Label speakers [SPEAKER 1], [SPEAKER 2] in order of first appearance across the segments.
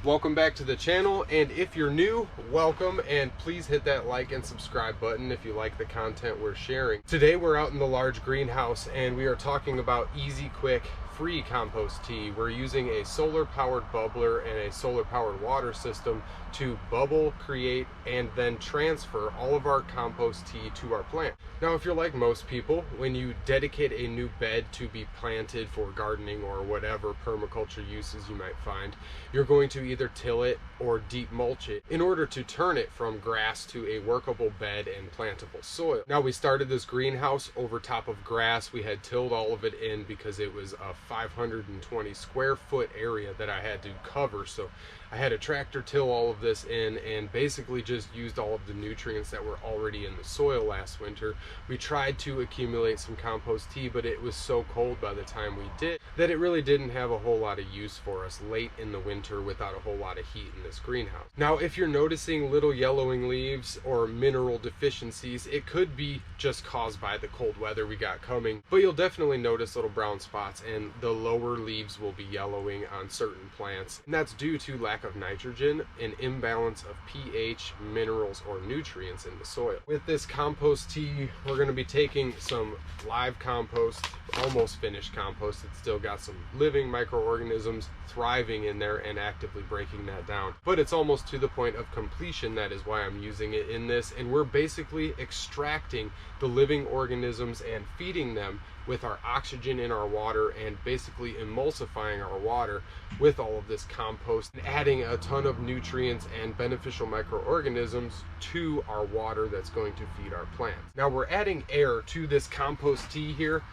[SPEAKER 1] Welcome back to the channel, and if you're new, welcome, and please hit that like and subscribe button if you like the content we're sharing. Today we're out in the large greenhouse and we are talking about easy, quick, free compost tea. We're using a solar powered bubbler and a solar powered water system to bubble, create, and then transfer all of our compost tea to our plant. Now, if you're like most people, when you dedicate a new bed to be planted for gardening or whatever permaculture uses you might find, you're going to either till it or deep mulch it in order to turn it from grass to a workable bed and plantable soil. Now, we started this greenhouse over top of grass. We had tilled all of it in because it was a 520 square foot area that I had to cover. So I had a tractor till all of this in and basically just used all of the nutrients that were already in the soil last winter. We tried to accumulate some compost tea, but it was so cold by the time we did that it really didn't have a whole lot of use for us late in the winter without a whole lot of heat in this greenhouse. Now, if you're noticing little yellowing leaves or mineral deficiencies, it could be just caused by the cold weather we got coming, but you'll definitely notice little brown spots, and the lower leaves will be yellowing on certain plants, and that's due to lack of nitrogen, an imbalance of pH, minerals, or nutrients in the soil. With this compost tea, we're going to be taking some live compost, almost finished compost. It's still got some living microorganisms thriving in there and actively breaking that down, but it's almost to the point of completion. That is why I'm using it in this, and we're basically extracting the living organisms and feeding them with our oxygen in our water and basically emulsifying our water with all of this compost and adding a ton of nutrients and beneficial microorganisms to our water that's going to feed our plants. Now, we're adding air to this compost tea here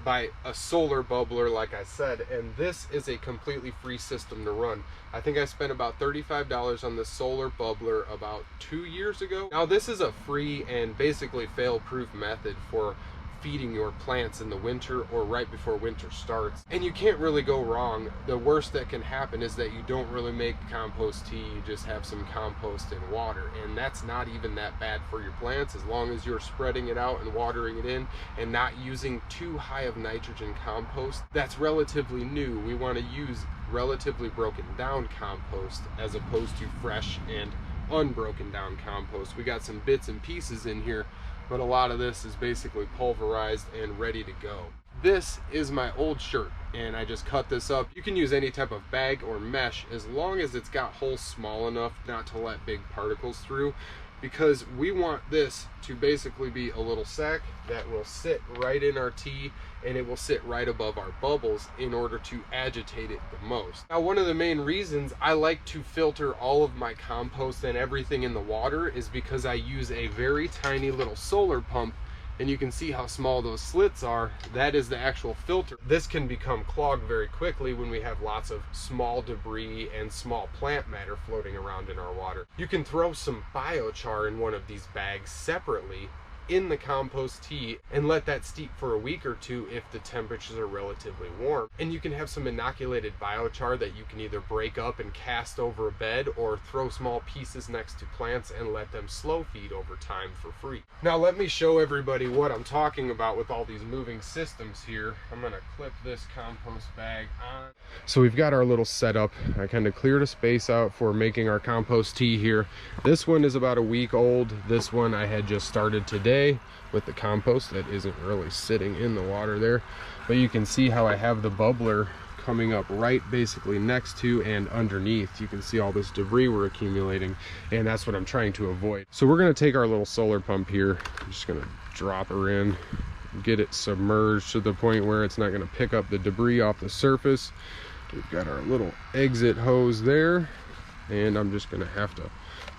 [SPEAKER 1] by a solar bubbler, like I said, and this is a completely free system to run. I think I spent about $35 on this solar bubbler about 2 years ago. Now, this is a free and basically fail-proof method for feeding your plants in the winter or right before winter starts, and you can't really go wrong. The worst that can happen is that you don't really make compost tea, you just have some compost and water, and that's not even that bad for your plants as long as you're spreading it out and watering it in and not using too high of nitrogen compost. That's relatively new. We want to use relatively broken down compost as opposed to fresh and unbroken down compost. We got some bits and pieces in here, but a lot of this is basically pulverized and ready to go. This is my old shirt, and I just cut this up. You can use any type of bag or mesh as long as it's got holes small enough not to let big particles through, because we want this to basically be a little sack that will sit right in our tea, and it will sit right above our bubbles in order to agitate it the most. Now, one of the main reasons I like to filter all of my compost and everything in the water is because I use a very tiny little solar pump, and you can see how small those slits are. That is the actual filter. This can become clogged very quickly when we have lots of small debris and small plant matter floating around in our water. You can throw some biochar in one of these bags separately in the compost tea and let that steep for a week or two if the temperatures are relatively warm, and you can have some inoculated biochar that you can either break up and cast over a bed or throw small pieces next to plants and let them slow feed over time for free. Now, let me show everybody what I'm talking about with all these moving systems here. I'm going to clip this compost bag on. So we've got our little setup. I kind of cleared a space out for making our compost tea here. This one is about a week old. This one I had just started today with the compost that isn't really sitting in the water there, but you can see how I have the bubbler coming up right basically next to and underneath. You can see all this debris we're accumulating, and that's what I'm trying to avoid. So we're going to take our little solar pump here. I'm just going to drop her in, get it submerged to the point where it's not going to pick up the debris off the surface. We've got our little exit hose there, and I'm just going to have to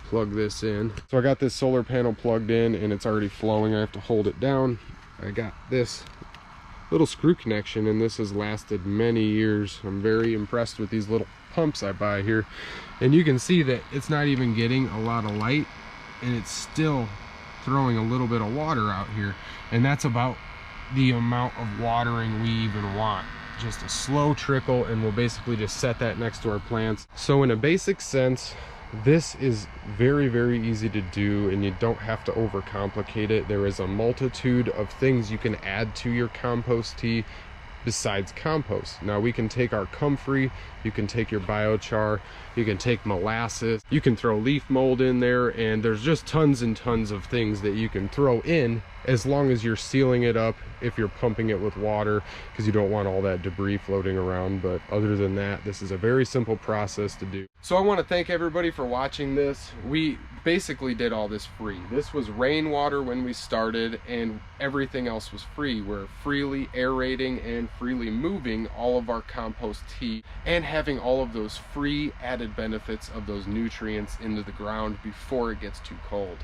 [SPEAKER 1] plug this in. So I got this solar panel plugged in and it's already flowing. I have to hold it down. I got this little screw connection, and this has lasted many years. I'm very impressed with these little pumps I buy here, and you can see that it's not even getting a lot of light, and it's still throwing a little bit of water out here, and that's about the amount of watering we even want. Just a slow trickle, and we'll basically just set that next to our plants. So in a basic sense, this is very, very easy to do, and you don't have to overcomplicate it. There is a multitude of things you can add to your compost tea besides compost. Now we can take our comfrey, you can take your biochar, you can take molasses, you can throw leaf mold in there, and there's just tons and tons of things that you can throw in, as long as you're sealing it up if you're pumping it with water, because you don't want all that debris floating around. But other than that, this is a very simple process to do. So I want to thank everybody for watching this. We basically did all this free. This was rainwater when we started, and everything else was free. We're freely aerating and freely moving all of our compost tea, and having all of those free added benefits of those nutrients into the ground before it gets too cold.